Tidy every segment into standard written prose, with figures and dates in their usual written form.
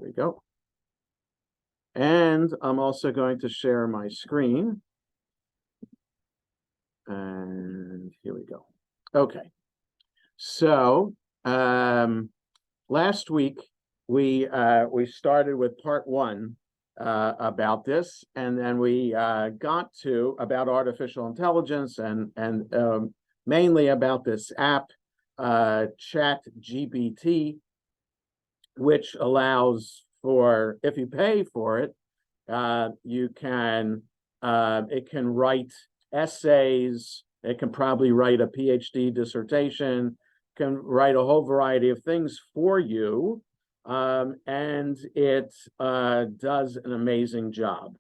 we go. And I'm also going to share my screen. And here we go. Okay. So last week we started with part one about this, and then we got to about artificial intelligence and mainly about this app, ChatGPT, which allows for, if you pay for it, you can it can write essays. It can probably write a PhD dissertation, can write a whole variety of things for you, and it does an amazing job.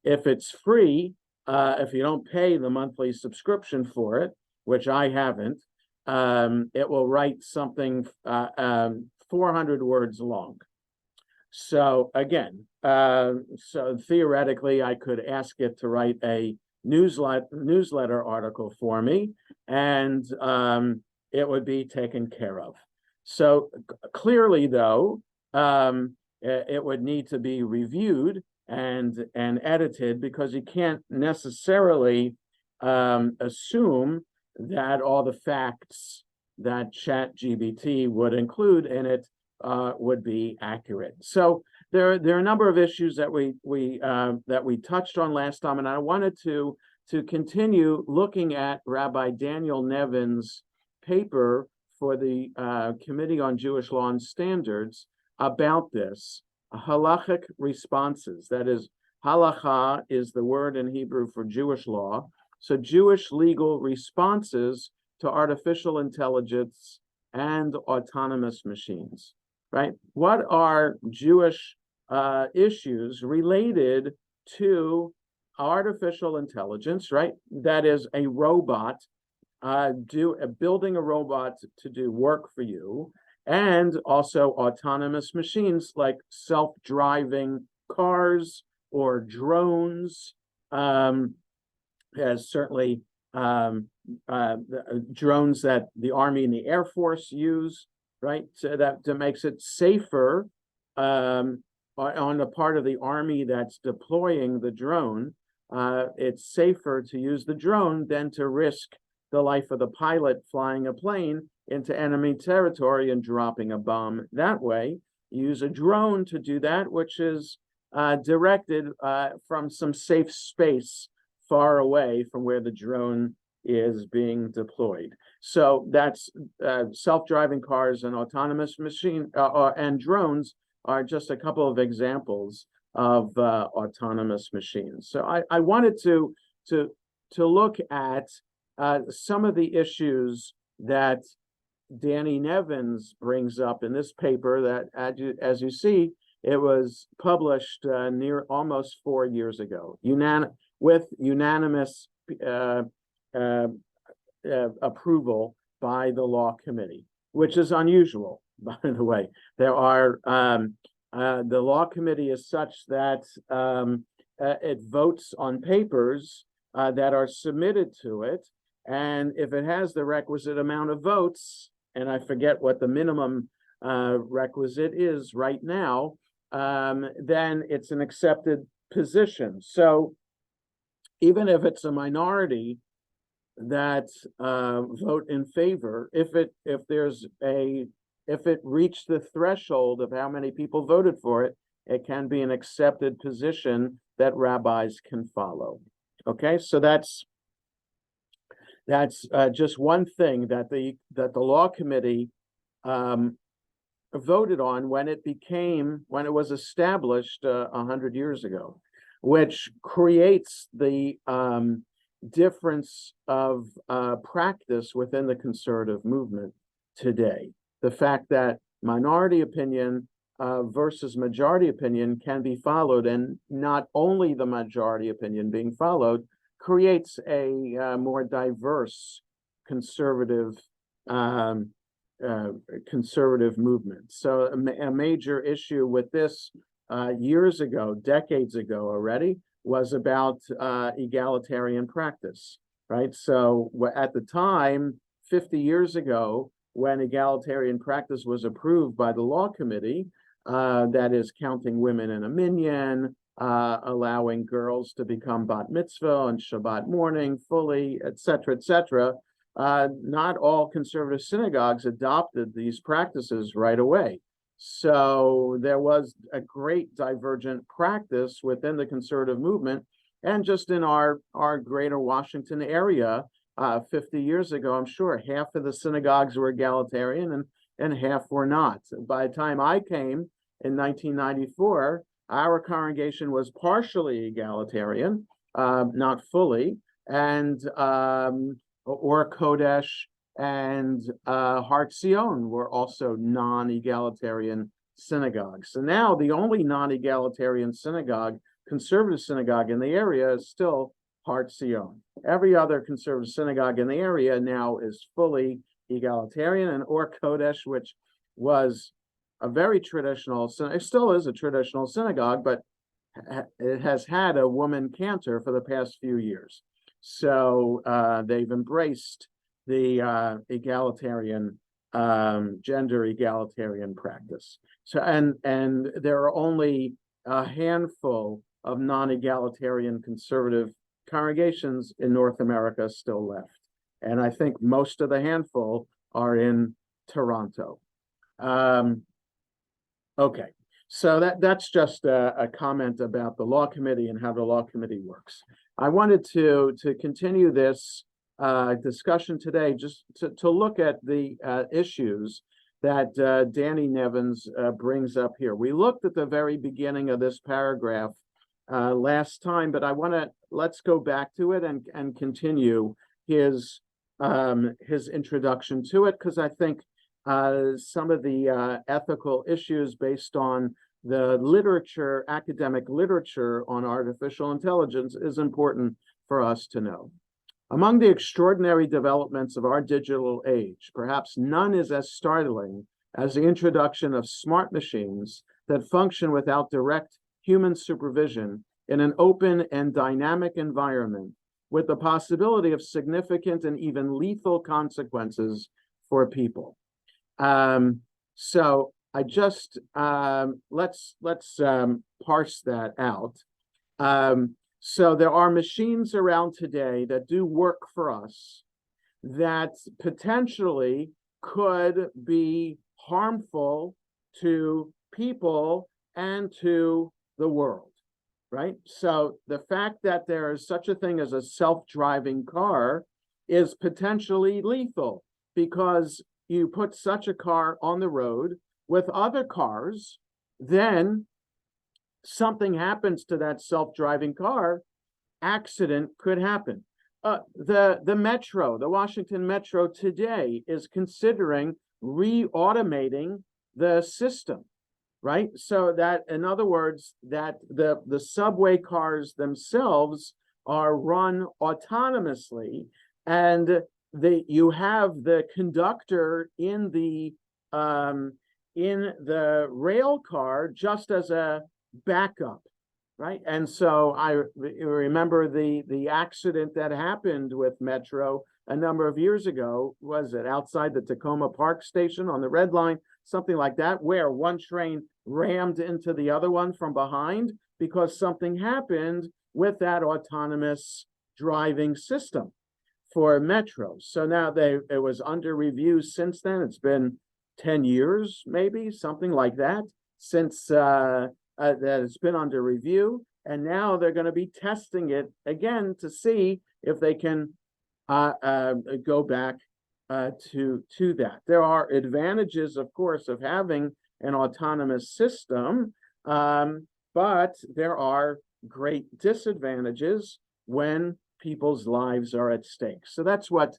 If it's free, if you don't pay the monthly subscription for it, which I haven't, it will write something 400 words long. So again, so theoretically, I could ask it to write a newsletter article for me, and it would be taken care of. So clearly, though, it would need to be reviewed and edited, because you can't necessarily assume that all the facts that ChatGPT would include in it would be accurate. So there are a number of issues that we touched on last time, and I wanted to continue looking at Rabbi Daniel Nevin's paper for the Committee on Jewish Law and Standards about this, halachic responses. That is, halacha is the word in Hebrew for Jewish law. So Jewish legal responses to artificial intelligence and autonomous machines, right? What are Jewish issues related to artificial intelligence, right? That is a robot, building a robot to do work for you, and also autonomous machines like self-driving cars or drones, as certainly drones that the Army and the Air Force use, right? So that makes it safer on the part of the Army that's deploying the drone. It's safer to use the drone than to risk the life of the pilot flying a plane into enemy territory and dropping a bomb that way. Use a drone to do that, which is directed from some safe space far away from where the drone is being deployed. So that's self-driving cars and autonomous machine and drones are just a couple of examples of autonomous machines. So I wanted to look at some of the issues that Danny Nevins brings up in this paper that, as you see, it was published near almost 4 years ago, with unanimous approval by the law committee, which is unusual, by the way. There are the law committee is such that it votes on papers that are submitted to it, and if it has the requisite amount of votes, and I forget what the minimum requisite is right now, then it's an accepted position. So even if it's a minority that vote in favor, if it reached the threshold of how many people voted for it, it can be an accepted position that rabbis can follow. Okay, so that's just one thing that the law committee voted on when it was established 100 years ago, which creates the difference of practice within the conservative movement today. The fact that minority opinion versus majority opinion can be followed, and not only the majority opinion being followed, creates a more diverse conservative movement. So a major issue with this years ago, decades ago already, was about egalitarian practice, right? So at the time, 50 years ago, when egalitarian practice was approved by the law committee, that is counting women in a minyan, allowing girls to become bat mitzvah and Shabbat morning fully, et cetera, not all conservative synagogues adopted these practices right away. So there was a great divergent practice within the conservative movement. And just in our greater Washington area, 50 years ago, I'm sure half of the synagogues were egalitarian and half were not. By the time I came in 1994, our congregation was partially egalitarian, not fully, and Or Kodesh and Har Zion were also non-egalitarian synagogues. So now the only non-egalitarian synagogue, conservative synagogue in the area is still Har Zion. Every other conservative synagogue in the area now is fully egalitarian, and Or Kodesh, which was a very traditional, it still is a traditional synagogue, but it has had a woman cantor for the past few years. So they've embraced the egalitarian, gender egalitarian practice. So and there are only a handful of non-egalitarian conservative congregations in North America still left, and I think most of the handful are in Toronto. Okay, so that's just a comment about the law committee and how the law committee works. I wanted to continue this discussion today just to look at the issues that Danny Nevins brings up here. We looked at the very beginning of this paragraph last time, but let's go back to it and continue his introduction to it, because I think some of the ethical issues based on the literature, academic literature on artificial intelligence is important for us to know. Among the extraordinary developments of our digital age, perhaps none is as startling as the introduction of smart machines that function without direct human supervision in an open and dynamic environment, with the possibility of significant and even lethal consequences for people. So I just let's parse that out. So there are machines around today that do work for us that potentially could be harmful to people and to the world, right? So the fact that there is such a thing as a self-driving car is potentially lethal, because you put such a car on the road with other cars, then something happens to that self-driving car, accident could happen. The metro, the Washington Metro today is considering re-automating the system, right? So that, in other words, that the subway cars themselves are run autonomously, and you have the conductor in the rail car just as a backup, right? And so I remember the accident that happened with Metro a number of years ago. Was it outside the Tacoma Park station on the Red Line, something like that, where one train rammed into the other one from behind because something happened with that autonomous driving system for Metro. So now it was under review since then. It's been 10 years, maybe, something like that, since that it's been under review. And now they're going to be testing it again to see if they can go back to that. There are advantages, of course, of having an autonomous system, but there are great disadvantages when people's lives are at stake. So that's what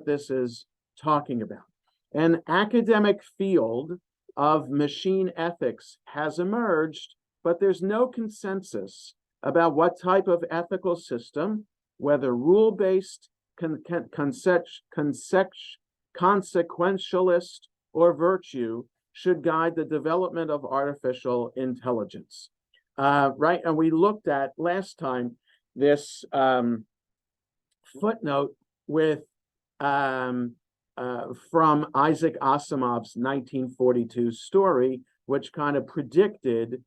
this is talking about. An academic field of machine ethics has emerged, but there's no consensus about what type of ethical system, whether rule-based, consequentialist, or virtue, should guide the development of artificial intelligence. Right, and we looked at last time this footnote with from Isaac Asimov's 1942 story, which kind of predicted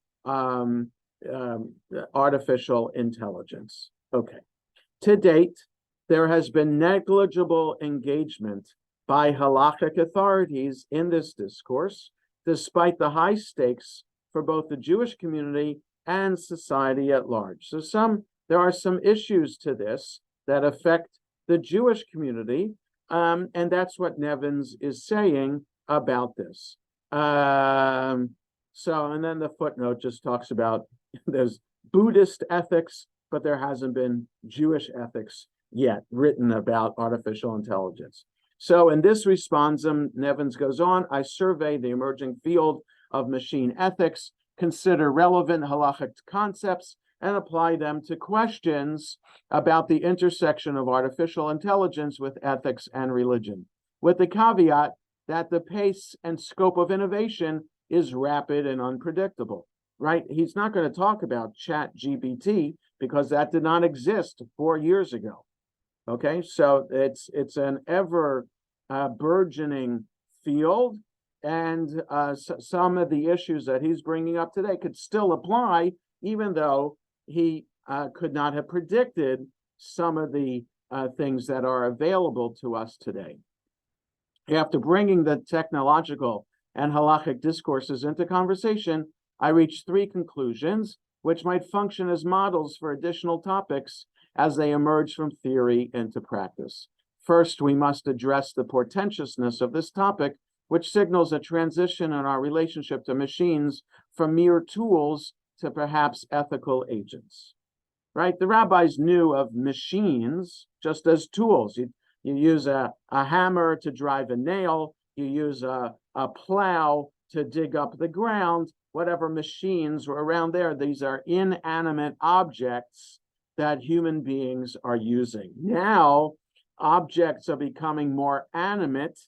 artificial intelligence. Okay. To date, there has been negligible engagement by halakhic authorities in this discourse, despite the high stakes for both the Jewish community and society at large. So there are some issues to this that affect the Jewish community, and that's what Nevins is saying about this. And then the footnote just talks about there's Buddhist ethics, but there hasn't been Jewish ethics yet written about artificial intelligence. So in this responsum, Nevins goes on, I survey the emerging field of machine ethics, consider relevant halachic concepts, and apply them to questions about the intersection of artificial intelligence with ethics and religion, with the caveat that the pace and scope of innovation is rapid and unpredictable, right? He's not going to talk about ChatGPT because that did not exist 4 years ago. Okay, so it's an ever burgeoning field, and some of the issues that he's bringing up today could still apply, even though he could not have predicted some of the things that are available to us today. After bringing the technological and halachic discourses into conversation, I reached 3 conclusions, which might function as models for additional topics as they emerge from theory into practice. First, we must address the portentousness of this topic, which signals a transition in our relationship to machines from mere tools to perhaps ethical agents, right? The rabbis knew of machines just as tools. You use a hammer to drive a nail, you use a plow to dig up the ground, whatever machines were around there. These are inanimate objects that human beings are using. Now, objects are becoming more animate,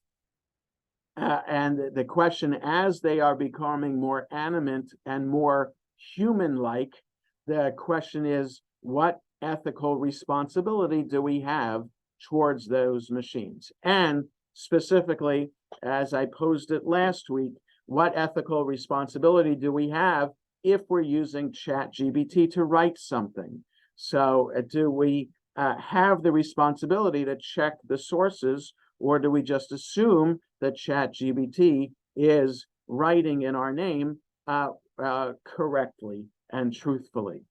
and the question, as they are becoming more animate and more human-like, the question is, what ethical responsibility do we have towards those machines? And specifically, as I posed it last week, what ethical responsibility do we have if we're using ChatGPT to write something? So do we have the responsibility to check the sources, or do we just assume that ChatGPT is writing in our name correctly and truthfully?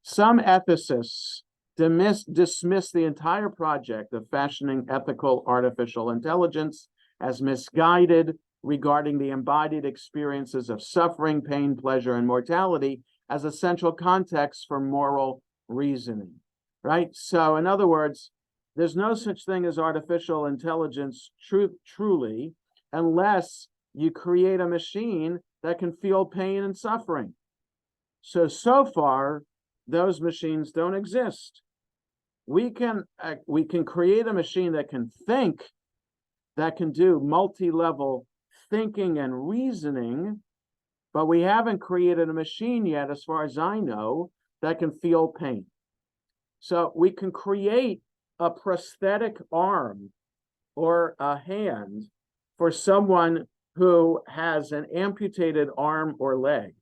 Some ethicists dismiss the entire project of fashioning ethical artificial intelligence as misguided regarding the embodied experiences of suffering, pain, pleasure, and mortality as essential context for moral reasoning, right? So in other words, there's no such thing as artificial intelligence truly unless you create a machine that can feel pain and suffering. So far, those machines don't exist. We can create a machine that can think, that can do multi-level thinking and reasoning, but we haven't created a machine yet, as far as I know, that can feel pain. So we can create a prosthetic arm or a hand for someone who has an amputated arm or leg.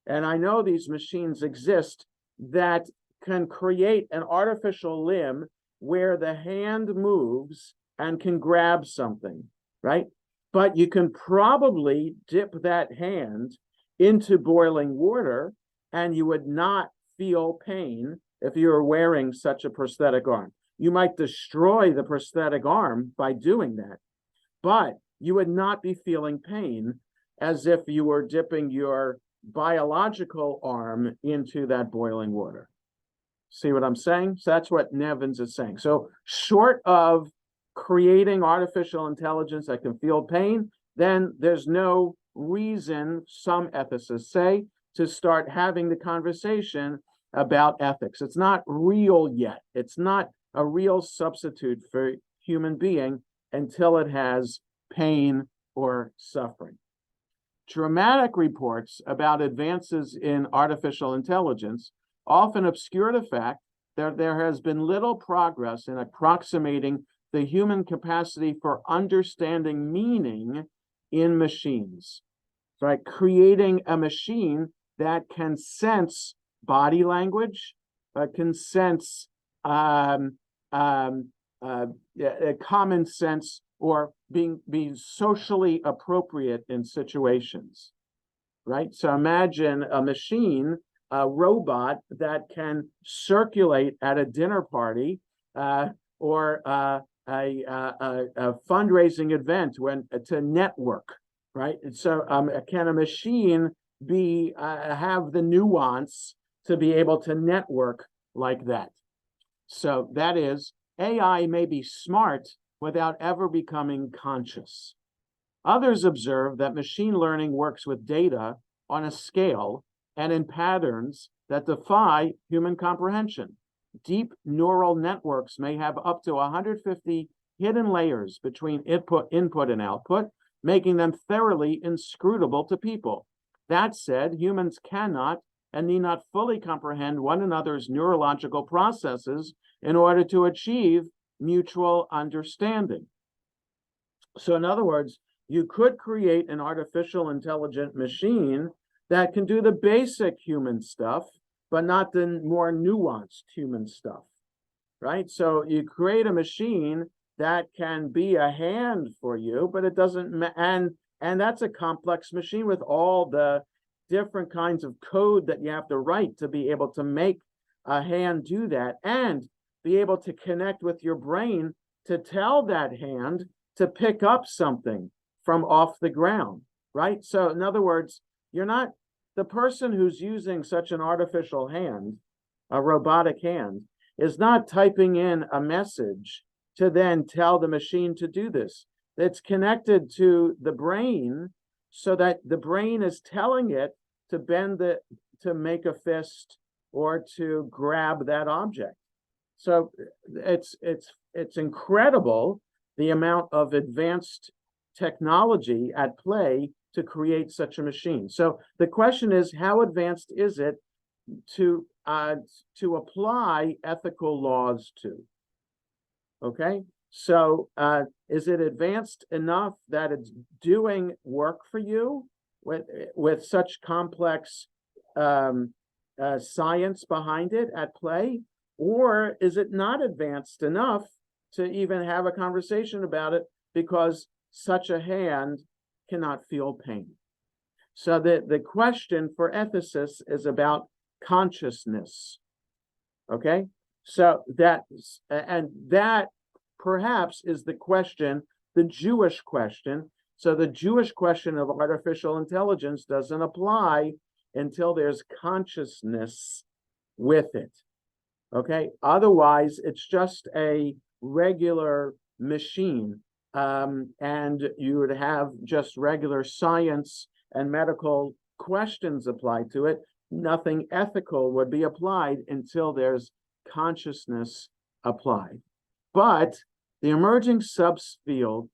And I know these machines exist that can create an artificial limb where the hand moves and can grab something, right? But you can probably dip that hand into boiling water and you would not feel pain if you were wearing such a prosthetic arm. You might destroy the prosthetic arm by doing that, but you would not be feeling pain as if you were dipping your biological arm into that boiling water. See what I'm saying? So that's what Nevins is saying. So short of creating artificial intelligence that can feel pain, then there's no reason, some ethicists say, to start having the conversation about ethics. It's not real yet. It's not a real substitute for human being until it has pain or suffering. Dramatic reports about advances in artificial intelligence often obscure the fact that there has been little progress in approximating the human capacity for understanding meaning in machines. right? Creating a machine that can sense body language, can sense common sense, or being socially appropriate in situations, right? So imagine a machine, a robot that can circulate at a dinner party or a fundraising event to network, right? And so can a machine have the nuance to be able to network like that? So that is, AI may be smart without ever becoming conscious. Others observe that machine learning works with data on a scale and in patterns that defy human comprehension. Deep neural networks may have up to 150 hidden layers between input and output, making them thoroughly inscrutable to people. That said, humans cannot and need not fully comprehend one another's neurological processes in order to achieve mutual understanding. So in other words, you could create an artificial intelligent machine that can do the basic human stuff, but not the more nuanced human stuff, right? So you create a machine that can be a hand for you, but it doesn't, and that's a complex machine with all the different kinds of code that you have to write to be able to make a hand do that, and be able to connect with your brain to tell that hand to pick up something from off the ground, right? So in other words, you're not, the person who's using such an artificial hand, a robotic hand, is not typing in a message to then tell the machine to do this. It's connected to the brain so that the brain is telling it to to make a fist or to grab that object. So it's incredible the amount of advanced technology at play to create such a machine. So the question is, how advanced is it to apply ethical laws to? Okay, so is it advanced enough that it's doing work for you with such complex science behind it at play? Or is it not advanced enough to even have a conversation about it because such a hand cannot feel pain? So the question for ethicists is about consciousness. Okay, so that perhaps is the question, the Jewish question. So the Jewish question of artificial intelligence doesn't apply until there's consciousness with it. Okay, otherwise it's just a regular machine, and you would have just regular science and medical questions applied to it. Nothing ethical would be applied until there's consciousness applied. But the emerging subfield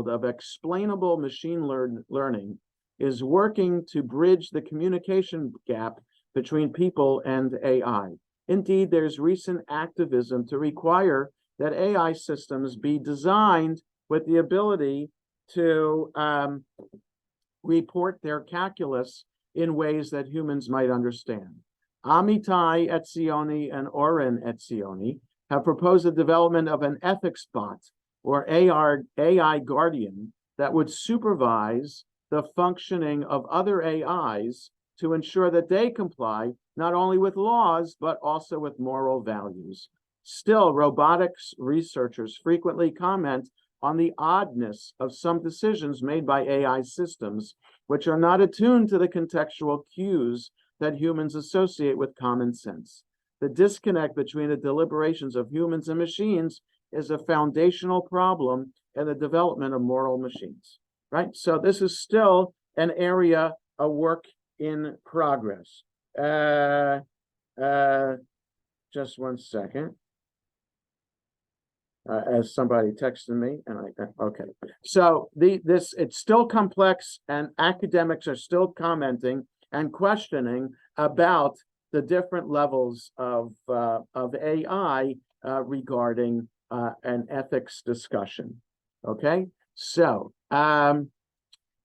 of explainable machine learning is working to bridge the communication gap between people and AI. Indeed, there's recent activism to require that AI systems be designed with the ability to report their calculus in ways that humans might understand. Amitai Etzioni and Oren Etzioni have proposed the development of an ethics bot, or AI guardian, that would supervise the functioning of other AIs to ensure that they comply not only with laws, but also with moral values. Still, robotics researchers frequently comment on the oddness of some decisions made by AI systems, which are not attuned to the contextual cues that humans associate with common sense. The disconnect between the deliberations of humans and machines is a foundational problem in the development of moral machines, right? So this is still an area of work in progress. Just one second. As somebody texted me, and okay. So it's still complex, and academics are still commenting and questioning about the different levels of AI regarding an ethics discussion. Okay, so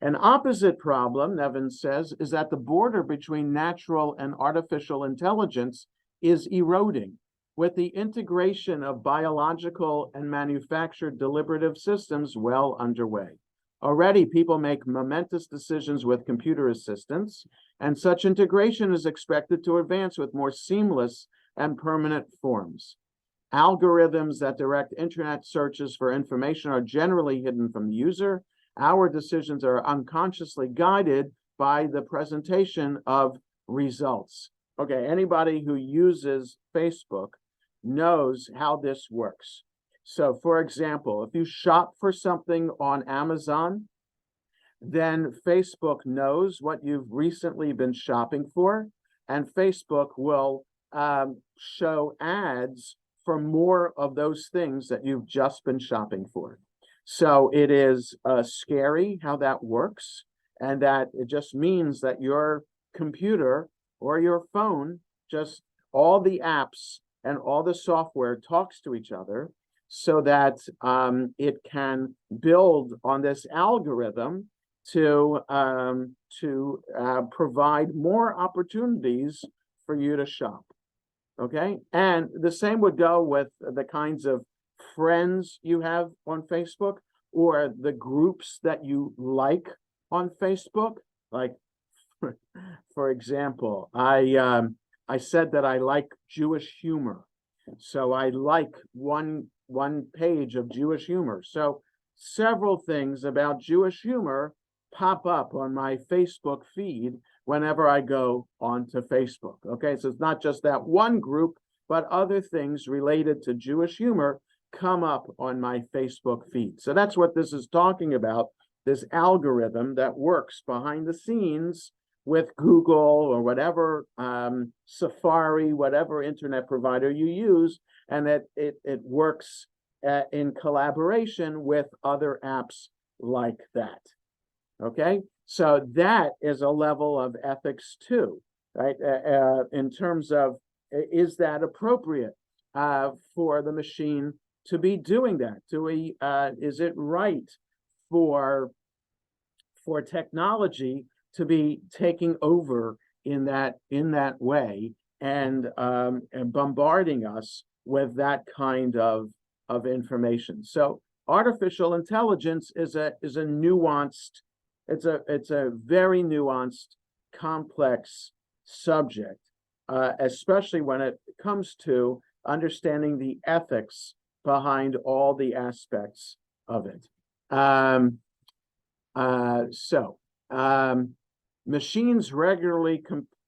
An opposite problem, Nevin says, is that the border between natural and artificial intelligence is eroding. With the integration of biological and manufactured deliberative systems well underway. Already, people make momentous decisions with computer assistants, and such integration is expected to advance with more seamless and permanent forms. Algorithms that direct internet searches for information are generally hidden from the user. Our decisions are unconsciously guided by the presentation of results. Okay, anybody who uses Facebook knows how this works. So, for example, if you shop for something on Amazon, then Facebook knows what you've recently been shopping for, and Facebook will show ads for more of those things that you've just been shopping for. So it is scary how that works, and that it just means that your computer or your phone, just all the apps and all the software talks to each other so that it can build on this algorithm to provide more opportunities for you to shop. Okay, and the same would go with the kinds of friends you have on Facebook or the groups that you like on Facebook. Like, for example, I said that I like Jewish humor, so I like one page of Jewish humor. So several things about Jewish humor pop up on my Facebook feed whenever I go onto Facebook. Okay, so it's not just that one group, but other things related to Jewish humor come up on my Facebook feed. So that's what this is talking about, this algorithm that works behind the scenes with Google or whatever Safari, whatever internet provider you use, and that it works in collaboration with other apps like that. Okay, so that is a level of ethics too, right? In terms of, is that appropriate for the machine to be doing that? Is it right for technology to be taking over in that way and bombarding us with that kind of information? So artificial intelligence is a nuanced, it's a very nuanced, complex subject, especially when it comes to understanding the ethics behind all the aspects of it. Machines regularly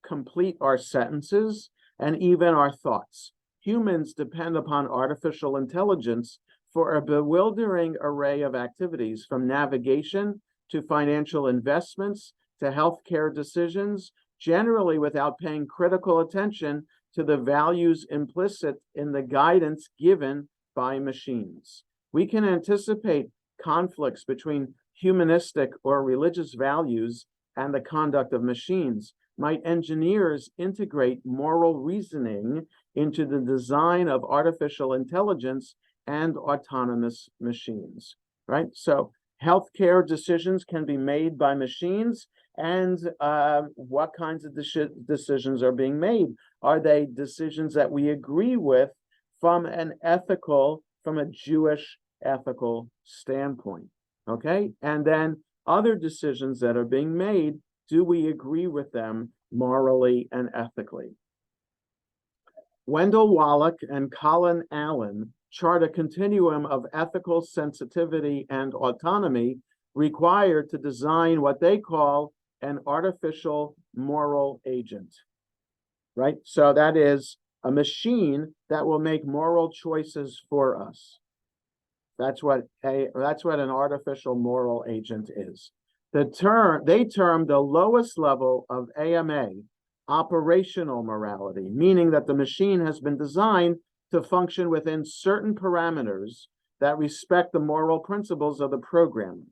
complete our sentences and even our thoughts. Humans depend upon artificial intelligence for a bewildering array of activities, from navigation to financial investments to healthcare decisions, generally without paying critical attention to the values implicit in the guidance given by machines. We can anticipate conflicts between humanistic or religious values and the conduct of machines. Might engineers integrate moral reasoning into the design of artificial intelligence and autonomous machines, right? So healthcare decisions can be made by machines, and what kinds of decisions are being made? Are they decisions that we agree with from a Jewish ethical standpoint? Okay, and then other decisions that are being made, do we agree with them morally and ethically? Wendell Wallach and Colin Allen chart a continuum of ethical sensitivity and autonomy required to design what they call an artificial moral agent, right? So that is a machine that will make moral choices for us. That's what an artificial moral agent is. They term the lowest level of AMA operational morality, meaning that the machine has been designed to function within certain parameters that respect the moral principles of the program.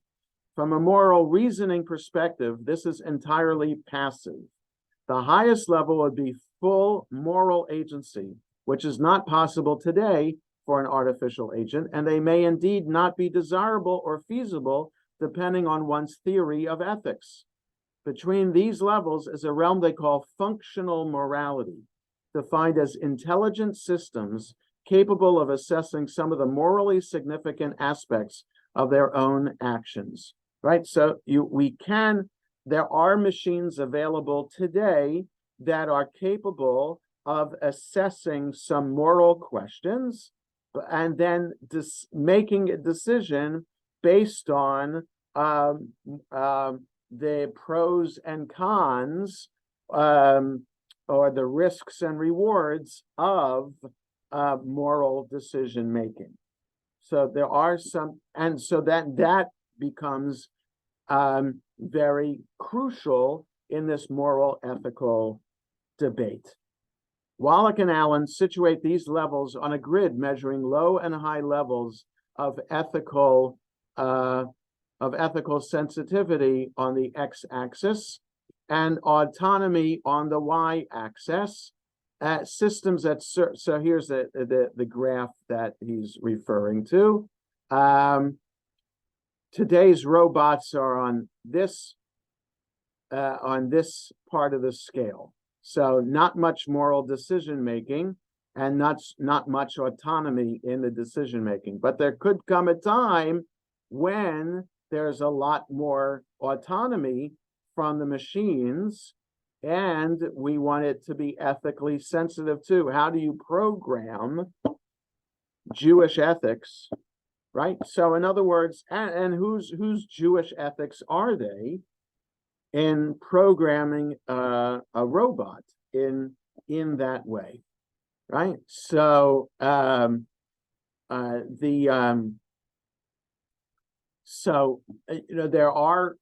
From a moral reasoning perspective, this is entirely passive. The highest level would be full moral agency, which is not possible today for an artificial agent, and they may indeed not be desirable or feasible depending on one's theory of ethics. Between these levels is a realm they call functional morality, defined as intelligent systems capable of assessing some of the morally significant aspects of their own actions, right? So there are machines available today that are capable of assessing some moral questions and then making a decision based on the pros and cons or the risks and rewards of moral decision making. So there are some, and so that becomes very crucial in this moral ethical debate. Wallach and Allen situate these levels on a grid measuring low and high levels of ethical sensitivity on the x-axis and autonomy on the y-axis. Systems that so here's the graph that he's referring to. Today's robots are on this part of the scale. So not much moral decision making and not much autonomy in the decision making. But there could come a time when there's a lot more autonomy from the machines, and we want it to be ethically sensitive too. How do you program Jewish ethics, right? So in other words, and whose Jewish ethics are they in programming a robot in that way, right? So there are,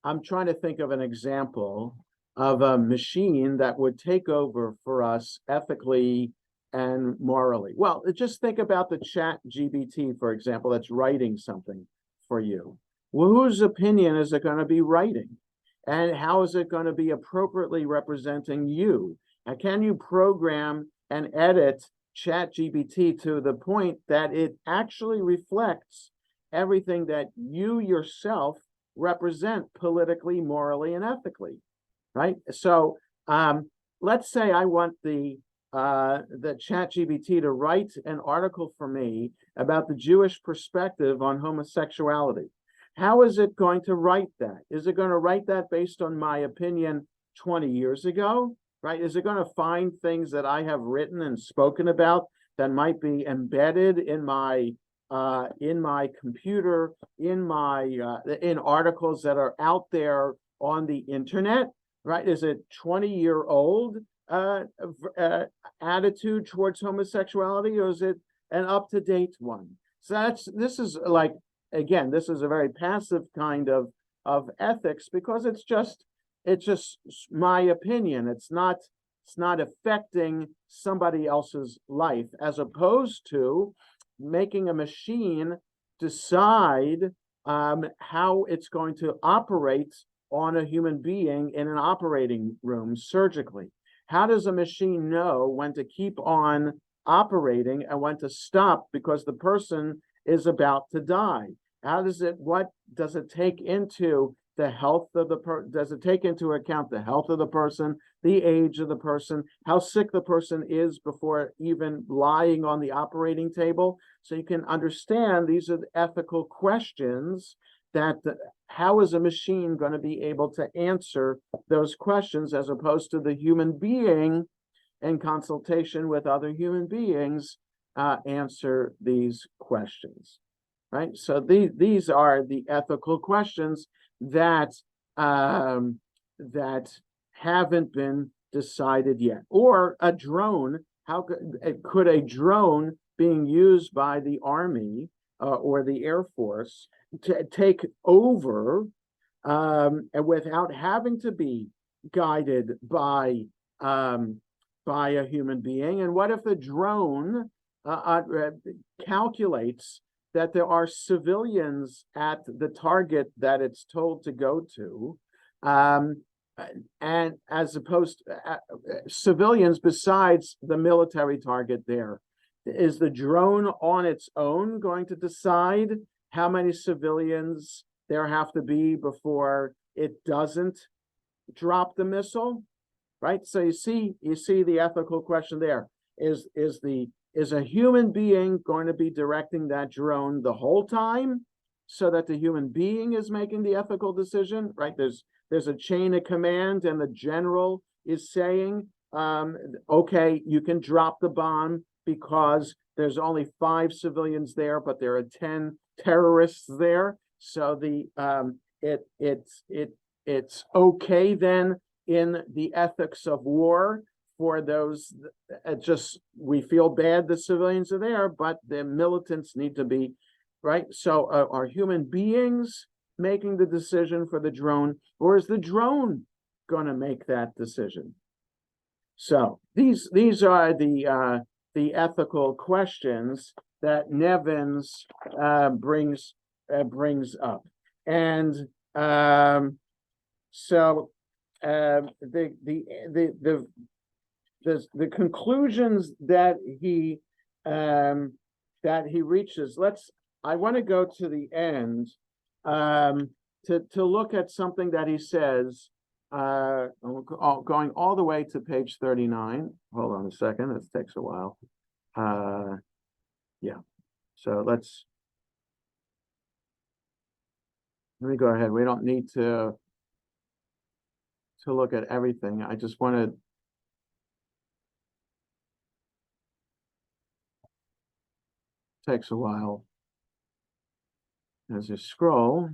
I'm trying to think of an example of a machine that would take over for us ethically and morally. Well, just think about the ChatGPT, for example, that's writing something for you. Well, whose opinion is it going to be writing? And how is it going to be appropriately representing you? And can you program and edit ChatGPT to the point that it actually reflects everything that you yourself represent politically, morally, and ethically, right? So let's say I want the ChatGPT to write an article for me about the Jewish perspective on homosexuality. How is it going to write that? Is it going to write that based on my opinion 20 years ago, right? Is it going to find things that I have written and spoken about that might be embedded in my computer, in articles that are out there on the internet, right? Is it 20-year-old attitude towards homosexuality, or is it an up-to-date one? So this is like, again, this is a very passive kind of ethics, because it's just my opinion. It's not affecting somebody else's life, as opposed to making a machine decide how it's going to operate on a human being in an operating room surgically. How does a machine know when to keep on operating and when to stop because the person is about to die? What does it take into the health of the person? Does it take into account the health of the person, the age of the person, how sick the person is before even lying on the operating table? So you can understand these are the ethical questions that how is a machine going to be able to answer those questions, as opposed to the human being in consultation with other human beings answer these questions, right? So these are the ethical questions that that haven't been decided yet. Or a drone, how could a drone being used by the Army or the Air Force to take over and without having to be guided by a human being? And what if the drone calculates that there are civilians at the target that it's told to go to, and as opposed to civilians besides the military target there? Is the drone on its own going to decide how many civilians there have to be before it doesn't drop the missile, right? So you see the ethical question there. Is a human being going to be directing that drone the whole time so that the human being is making the ethical decision, right? There's a chain of command, and the general is saying, okay, you can drop the bomb because there's only 5 civilians there, but there are 10 terrorists there. So it's okay then in the ethics of war for those. We feel bad the civilians are there, but the militants need to be, right? So are human beings making the decision for the drone, or is the drone going to make that decision? So these are the ethical questions that Nevins brings up, and so the conclusions that he reaches. I want to go to the end to look at something that he says. Going all the way to page 39. Hold on a second. This takes a while. Yeah. So let me go ahead. We don't need to look at everything. I just want to takes a while as you scroll.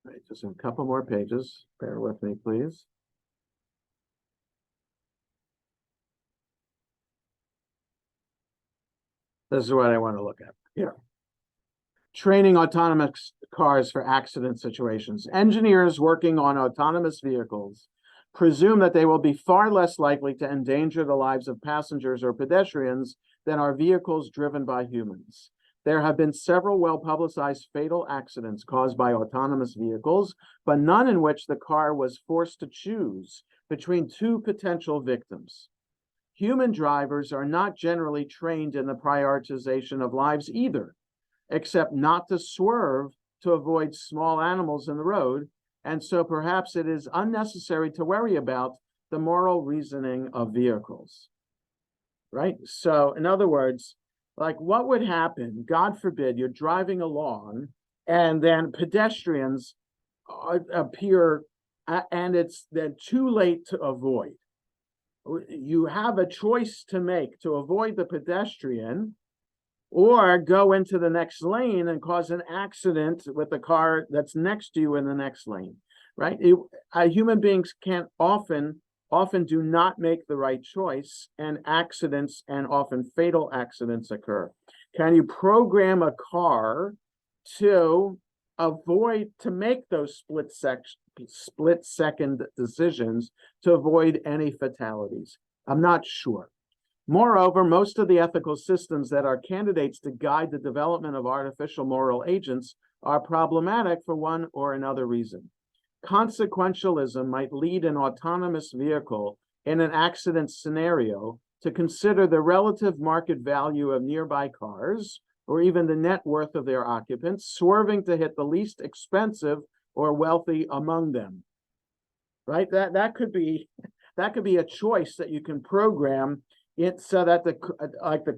Right, just a couple more pages. Bear with me, please. This is what I want to look at here. Training autonomous cars for accident situations. Engineers working on autonomous vehicles presume that they will be far less likely to endanger the lives of passengers or pedestrians than are vehicles driven by humans. There have been several well-publicized fatal accidents caused by autonomous vehicles, but none in which the car was forced to choose between 2 potential victims. Human drivers are not generally trained in the prioritization of lives either, except not to swerve to avoid small animals in the road, and so perhaps it is unnecessary to worry about the moral reasoning of vehicles, right? So in other words, like, what would happen, God forbid, you're driving along and then pedestrians appear and it's then too late to avoid. You have a choice to make to avoid the pedestrian or go into the next lane and cause an accident with the car that's next to you in the next lane, right? Human beings often do not make the right choice, and accidents, and often fatal accidents, occur. Can you program a car to make those split second decisions to avoid any fatalities? I'm not sure. Moreover, most of the ethical systems that are candidates to guide the development of artificial moral agents are problematic for one or another reason. Consequentialism might lead an autonomous vehicle in an accident scenario to consider the relative market value of nearby cars, or even the net worth of their occupants, swerving to hit the least expensive or wealthy among them. Right? That could be a choice that you can program it so that the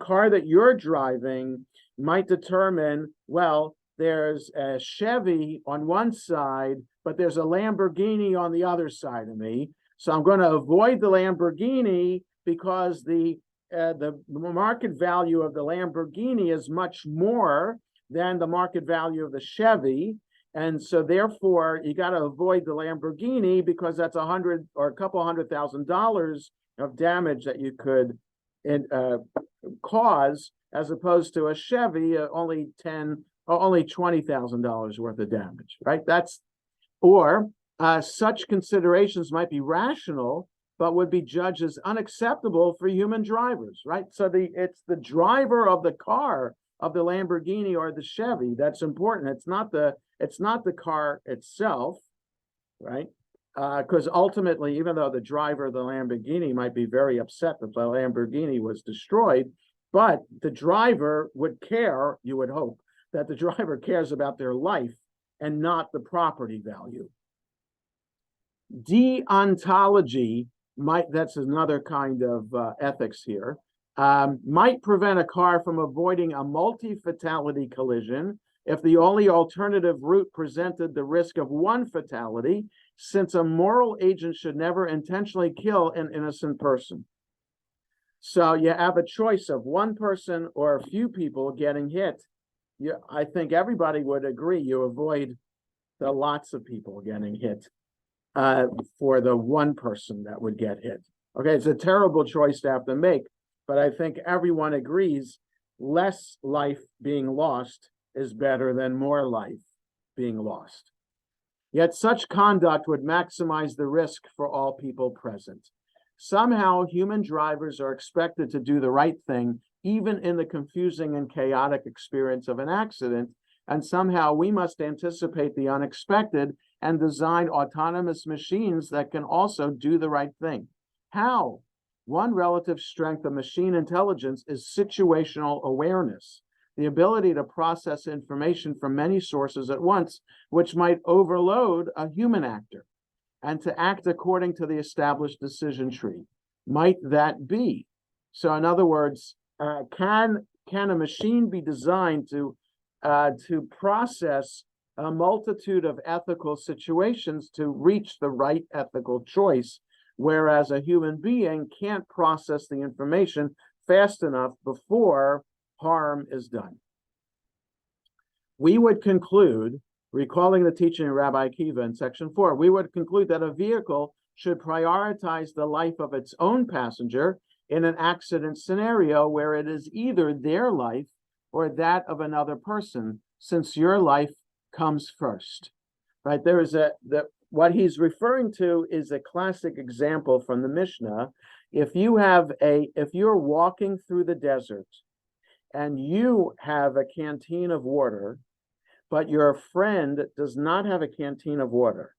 car that you're driving might determine, well, there's a Chevy on one side, but there's a Lamborghini on the other side of me. So I'm going to avoid the Lamborghini because the market value of the Lamborghini is much more than the market value of the Chevy. And so therefore you got to avoid the Lamborghini because that's $100,000 or a couple $100,000 of damage that you could cause, as opposed to a Chevy, only $20,000 worth of damage, right? Such considerations might be rational, but would be judged as unacceptable for human drivers, right? So it's the driver of the car, of the Lamborghini or the Chevy, that's important. It's not the car itself, right? because ultimately, even though the driver of the Lamborghini might be very upset that the Lamborghini was destroyed, but the driver would care, you would hope, that the driver cares about their life and not the property value. Deontology that's another kind of ethics here, might prevent a car from avoiding a multi-fatality collision if the only alternative route presented the risk of one fatality, since a moral agent should never intentionally kill an innocent person. So you have a choice of one person or a few people getting hit. I think everybody would agree you avoid the lots of people getting hit for the one person that would get hit. Okay, it's a terrible choice to have to make, but I think everyone agrees less life being lost is better than more life being lost. Yet such conduct would maximize the risk for all people present. Somehow, human drivers are expected to do the right thing, even in the confusing and chaotic experience of an accident, and somehow we must anticipate the unexpected and design autonomous machines that can also do the right thing. How? One relative strength of machine intelligence is situational awareness, the ability to process information from many sources at once, which might overload a human actor, and to act according to the established decision tree. Might that be? So in other words, can a machine be designed to process a multitude of ethical situations to reach the right ethical choice, whereas a human being can't process the information fast enough before harm is done? We would conclude, recalling the teaching of Rabbi Akiva in section 4, we would conclude that a vehicle should prioritize the life of its own passenger in an accident scenario where it is either their life or that of another person, since your life comes first. Right? There is what he's referring to is a classic example from the Mishnah. If you're walking through the desert and you have a canteen of water, but your friend does not have a canteen of water,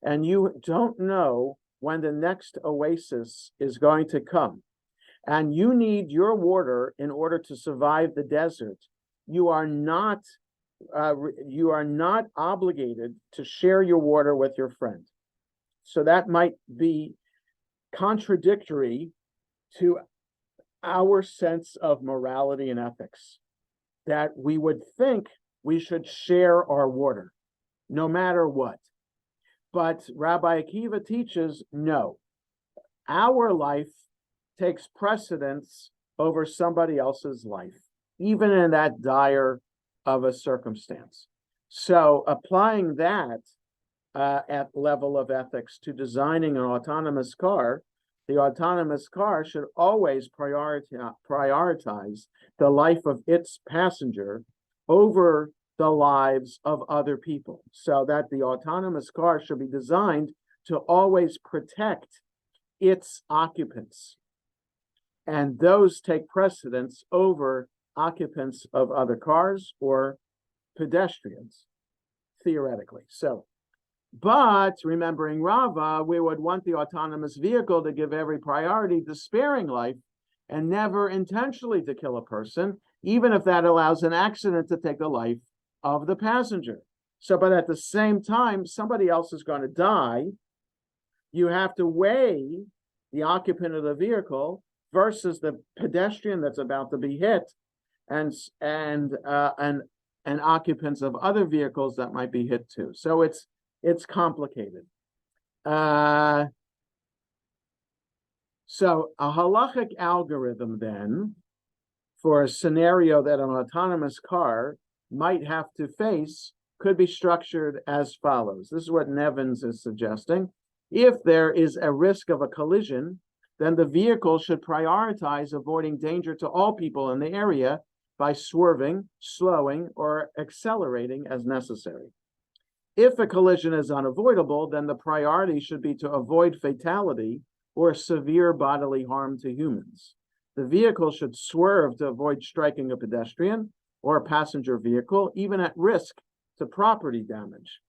and you don't know when the next oasis is going to come, and you need your water in order to survive the desert, you are not obligated to share your water with your friend. So that might be contradictory to our sense of morality and ethics, that we would think we should share our water, no matter what. But Rabbi Akiva teaches, no, our life takes precedence over somebody else's life, even in that dire of a circumstance. So applying that at level of ethics to designing an autonomous car, the autonomous car should always prioritize the life of its passenger over the lives of other people, so that the autonomous car should be designed to always protect its occupants. And those take precedence over occupants of other cars or pedestrians, theoretically. So, but remembering Rava, we would want the autonomous vehicle to give every priority to sparing life and never intentionally to kill a person, even if that allows an accident to take the life of the passenger. So, but at the same time, somebody else is going to die. You have to weigh the occupant of the vehicle versus the pedestrian that's about to be hit, and occupants of other vehicles that might be hit too. So it's complicated. So a halachic algorithm then for a scenario that an autonomous car might have to face could be structured as follows. This is what Nevins is suggesting. If there is a risk of a collision, then the vehicle should prioritize avoiding danger to all people in the area by swerving, slowing, or accelerating as necessary. If a collision is unavoidable, then the priority should be to avoid fatality or severe bodily harm to humans. The vehicle should swerve to avoid striking a pedestrian or a passenger vehicle, even at risk to property damage.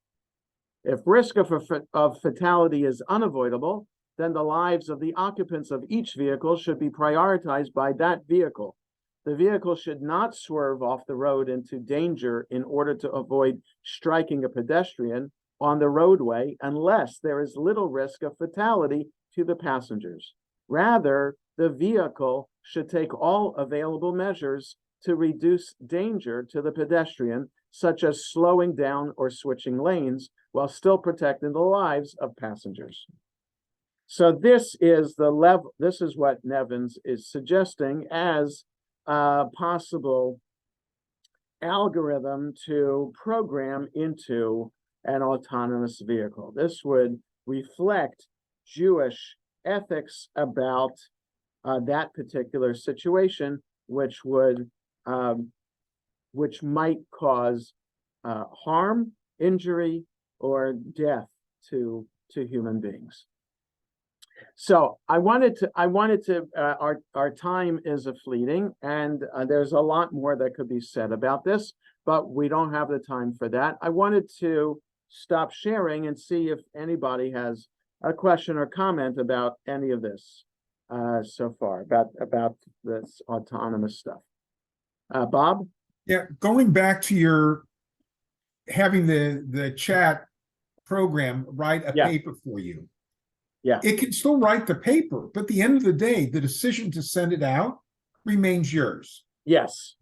If risk of fatality is unavoidable, then the lives of the occupants of each vehicle should be prioritized by that vehicle. The vehicle should not swerve off the road into danger in order to avoid striking a pedestrian on the roadway unless there is little risk of fatality to the passengers. Rather, the vehicle should take all available measures to reduce danger to the pedestrian, such as slowing down or switching lanes, while still protecting the lives of passengers. So this is the level, this is what Nevins is suggesting as a possible algorithm to program into an autonomous vehicle. This would reflect Jewish ethics about that particular situation, which might cause harm, injury, or death to human beings. So our time is fleeting, and there's a lot more that could be said about this, but we don't have the time for that. I wanted to stop sharing and see if anybody has a question or comment about any of this so far, about this autonomous stuff. Bob? Yeah, going back to your having the chat program write a paper for you. Yeah. It can still write the paper, but at the end of the day, the decision to send it out remains yours. Yes.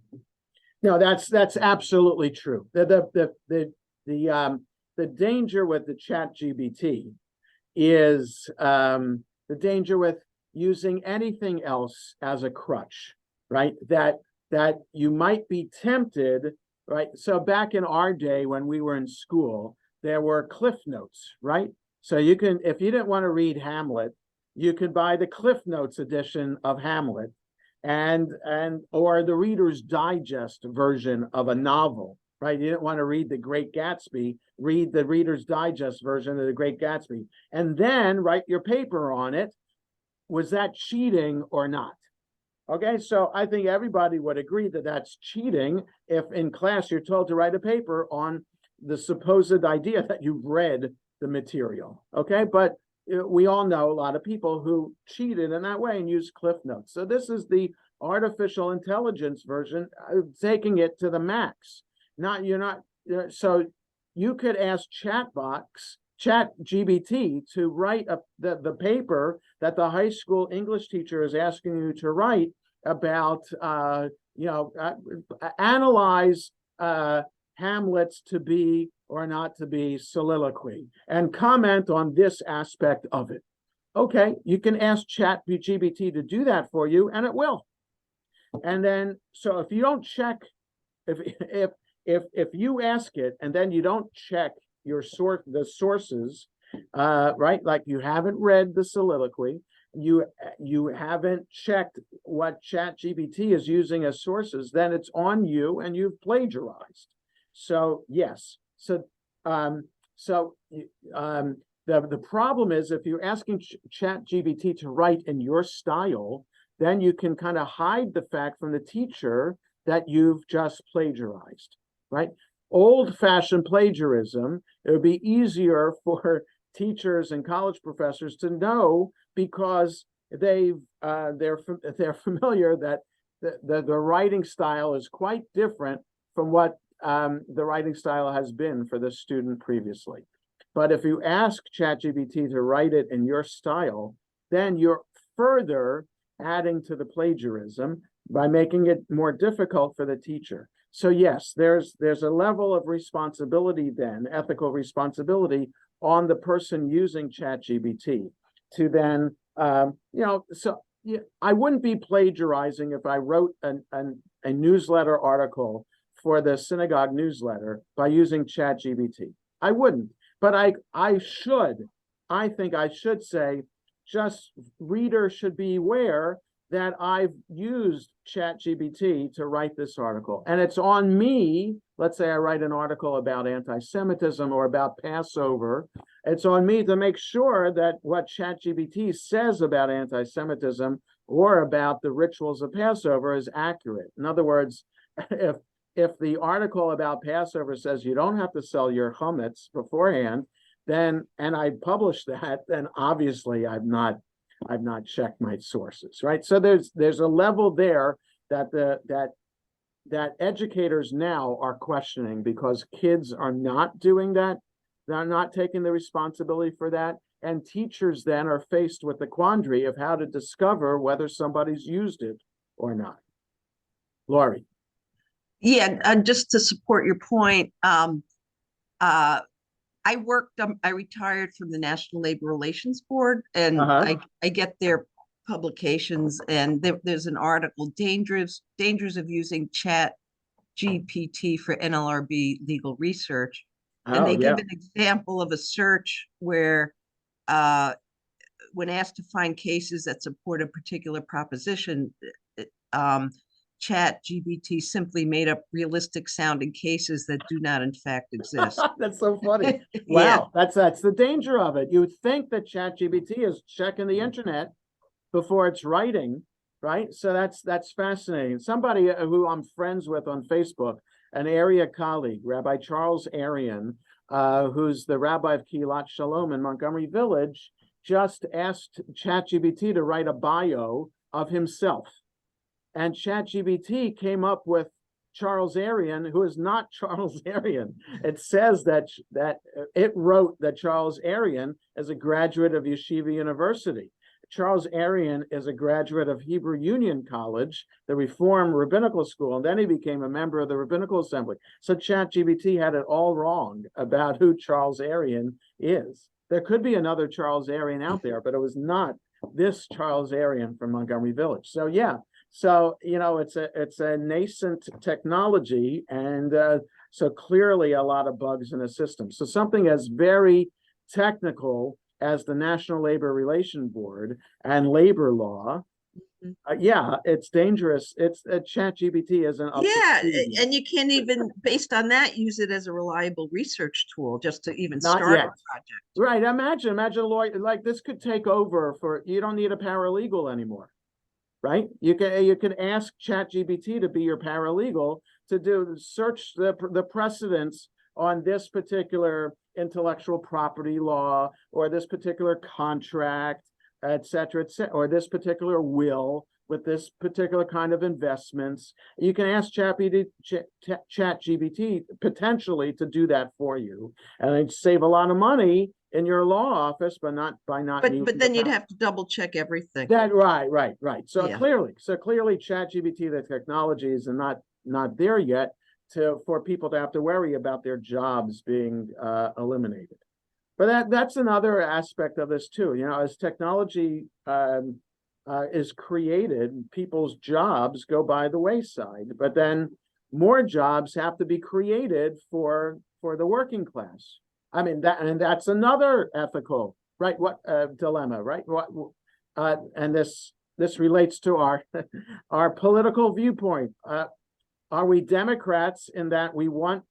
No, that's absolutely true. The danger with the ChatGPT is the danger with using anything else as a crutch, right? That you might be tempted, right? So back in our day when we were in school, there were Cliff Notes, right? So you can, if you didn't want to read Hamlet, you could buy the Cliff Notes edition of Hamlet or the Reader's Digest version of a novel, right? You didn't want to read The Great Gatsby, read the Reader's Digest version of The Great Gatsby, and then write your paper on it. Was that cheating or not? Okay, so I think everybody would agree that that's cheating if in class you're told to write a paper on the supposed idea that you've read the material. Okay, but we all know a lot of people who cheated in that way and used Cliff Notes. So this is the artificial intelligence version, taking it to the max. So you could ask ChatGPT to write the paper that the high school English teacher is asking you to write about, analyze Hamlet's to be or not to be soliloquy and comment on this aspect of it. Okay, you can ask ChatGPT to do that for you, and it will. And then, so if you don't check, if you ask it and then you don't check the sources, right? Like you haven't read the soliloquy, you haven't checked what ChatGPT is using as sources, then it's on you and you've plagiarized. So yes. So the problem is if you're asking ChatGPT to write in your style, then you can kind of hide the fact from the teacher that you've just plagiarized, right? Old-fashioned plagiarism, it would be easier for teachers and college professors to know because they're familiar that the writing style is quite different from what the writing style has been for the student previously. But if you ask ChatGPT to write it in your style, then you're further adding to the plagiarism by making it more difficult for the teacher. So yes, there's a level of responsibility then, ethical responsibility on the person using ChatGPT to then, I wouldn't be plagiarizing if I wrote a newsletter article for the synagogue newsletter by using ChatGPT. I wouldn't, but I think I should say, just reader should be aware that I've used ChatGPT to write this article. And it's on me, let's say I write an article about anti-Semitism or about Passover, it's on me to make sure that what ChatGPT says about anti-Semitism or about the rituals of Passover is accurate. In other words, if the article about Passover says you don't have to sell your chametz beforehand, then, and I publish that, then obviously I've not checked my sources, right? So there's a level there that that educators now are questioning, because kids are not doing that. They're not taking the responsibility for that. And teachers then are faced with the quandary of how to discover whether somebody's used it or not. Lori. Yeah, just to support your point, I retired from the National Labor Relations Board, and I get their publications, and there's an article, dangers of using Chat GPT for NLRB legal research. And they give an example of a search where when asked to find cases that support a particular proposition, Chat GPT simply made up realistic sounding cases that do not in fact exist. That's so funny. Wow, that's the danger of it. You would think that Chat GPT is checking the internet before it's writing, right? So that's fascinating. Somebody who I'm friends with on Facebook, an area colleague, Rabbi Charles Arian, who's the rabbi of Kilat Shalom in Montgomery Village, just asked ChatGPT to write a bio of himself. And ChatGPT came up with Charles Arian, who is not Charles Arian. It says that it wrote that Charles Arian is a graduate of Yeshiva University. Charles Arian is a graduate of Hebrew Union College, the Reform Rabbinical School, and then he became a member of the Rabbinical Assembly. So ChatGPT had it all wrong about who Charles Arian is. There could be another Charles Arian out there, but it was not this Charles Arian from Montgomery Village. So yeah, so it's a nascent technology, and so clearly a lot of bugs in the system. So something as very technical as the National Labor Relations Board and labor law, it's dangerous. It's a ChatGPT isn't up to and you can't even, based on that, use it as a reliable research tool just to even Not start yet. a project. Right. Imagine a lawyer, like this could take over you don't need a paralegal anymore, right? You can ask ChatGPT to be your paralegal to search the precedents on this particular intellectual property law, or this particular contract, et cetera, or this particular will with this particular kind of investments. You can ask ChatGPT potentially to do that for you, and it'd save a lot of money in your law office, but then you'd have to double check everything. Right. So clearly ChatGPT, the technology is not there yet for people to have to worry about their jobs being eliminated. But that's another aspect of this too. As technology is created, people's jobs go by the wayside. But then more jobs have to be created for the working class. I mean, that's another ethical, right? Dilemma, right? And this relates to our political viewpoint. Are we Democrats in that we want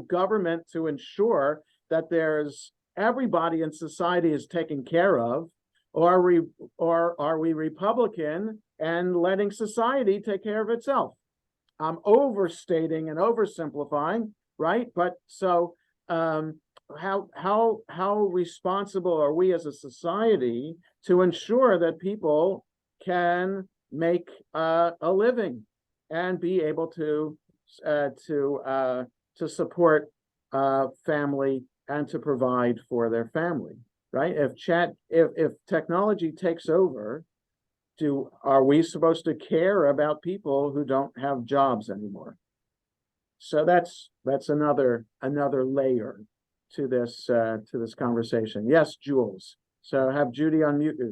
government to ensure that everybody in society is taken care of, or are we Republican and letting society take care of itself? I'm overstating and oversimplifying, right? But so how responsible are we as a society to ensure that people can make a living and be able to support family and to provide for their family, right? If technology takes over, are we supposed to care about people who don't have jobs anymore? So that's another layer to this conversation. Yes, Jules. So have Judy unmute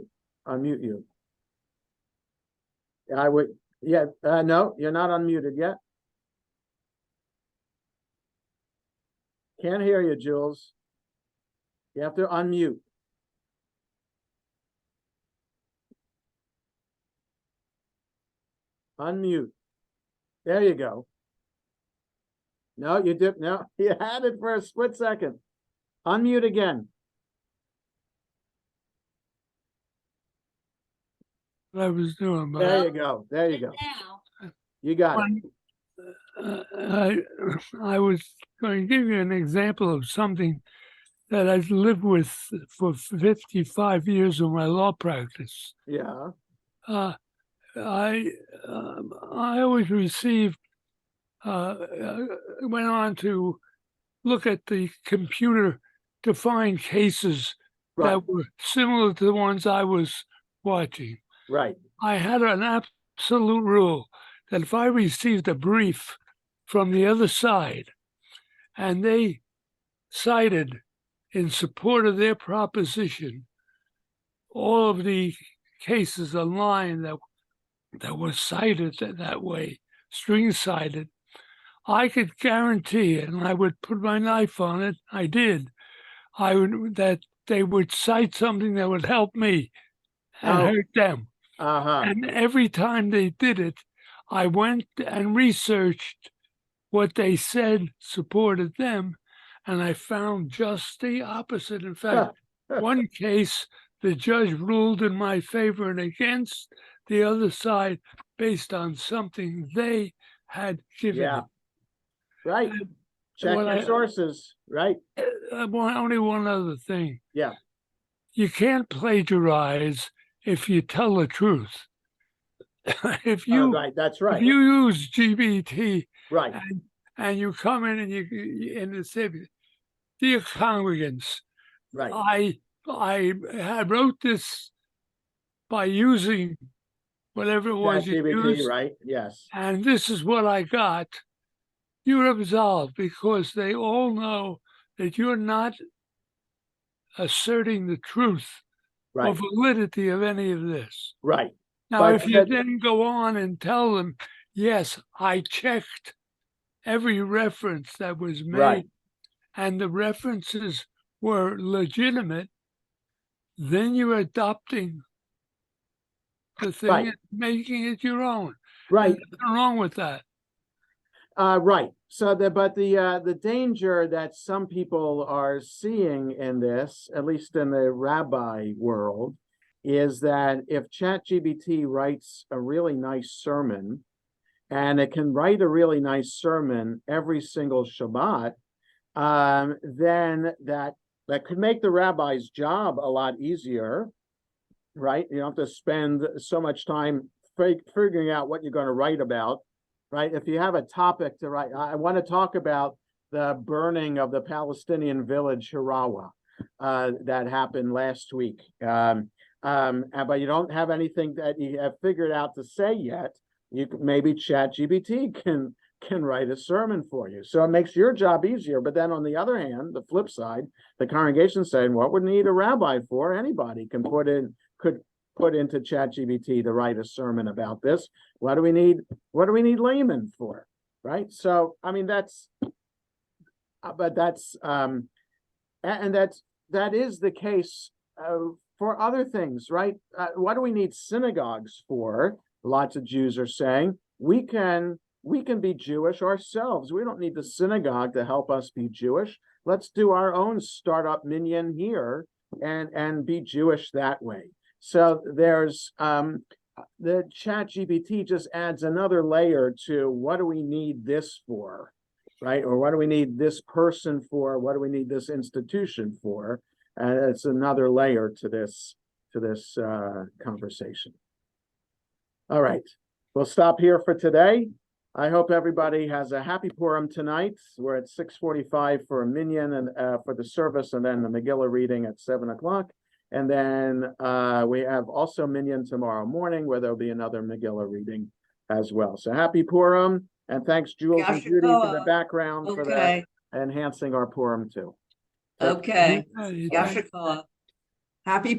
you. I would. Yeah, no, you're not unmuted yet. Can't hear you, Jules. You have to unmute. Unmute. There you go. No, you did. No, you had it for a split second. Unmute again. What I was doing, but There you go. There you go. You got it. I was going to give you an example of something that I've lived with for 55 years of my law practice. Yeah, Uh, I always received went on to look at the computer defined cases right, that were similar to the ones I was watching. right, I had an absolute rule that if I received a brief from the other side and they cited in support of their proposition all of the cases online that were cited that way, string cited, I could guarantee it, and I would put my knife on it. I did. That they would cite something that would help me and Oh. hurt them. uh-huh, And every time they did it, I went and researched what they said supported them, and I found just the opposite. In fact, one case, the judge ruled in my favor and against the other side based on something they had given yeah, it. right. Check what your I- sources, right? Only one other thing. Yeah, You can't plagiarize if you tell the truth. if you right, that's if right, you use GBT right, and you come in and you say, dear congregants, right, I had wrote this by using whatever it was you ChatGPT, used, right, yes, and this is what I got. You're absolved because they all know that you're not asserting the truth or right, validity of any of this. right. Now, But if you that- then go on and tell them, yes, I checked every reference that was made Right. and the references were legitimate, then you're adopting the thing Right. and making it your own. Right, There's nothing wrong with that. right. So the danger that some people are seeing in this, at least in the rabbi world, is that if ChatGPT writes a really nice sermon, and it can write a really nice sermon every single Shabbat, then that could make the rabbi's job a lot easier, right? You don't have to spend so much time figuring out what you're going to write about, right? If you have a topic to write, I want to talk about the burning of the Palestinian village Hirawa that happened last week. But you don't have anything that you have figured out to say yet. You maybe ChatGPT can write a sermon for you, so it makes your job easier. But then on the other hand, the flip side, the congregation saying, "What would need a rabbi for? Anybody could put into ChatGPT to write a sermon about this. What do we need laymen for?" Right? So I mean but that is the case for other things, right? What do we need synagogues for? Lots of Jews are saying we can be Jewish ourselves. We don't need the synagogue to help us be Jewish. Let's do our own startup minyan here and be Jewish that way. So there's the ChatGPT just adds another layer to what do we need this for, right? Or what do we need this person for? What do we need this institution for? And it's another layer to this conversation. All right, we'll stop here for today. I hope everybody has a happy Purim tonight. We're at 6:45 for a minyan and for the service, and then the Megillah reading at 7 o'clock. And then we have also minyan tomorrow morning, where there'll be another Megillah reading as well. So happy Purim, and thanks Jules and Judy for the background for that, enhancing our Purim too. Okay. Hey, Yasha Happy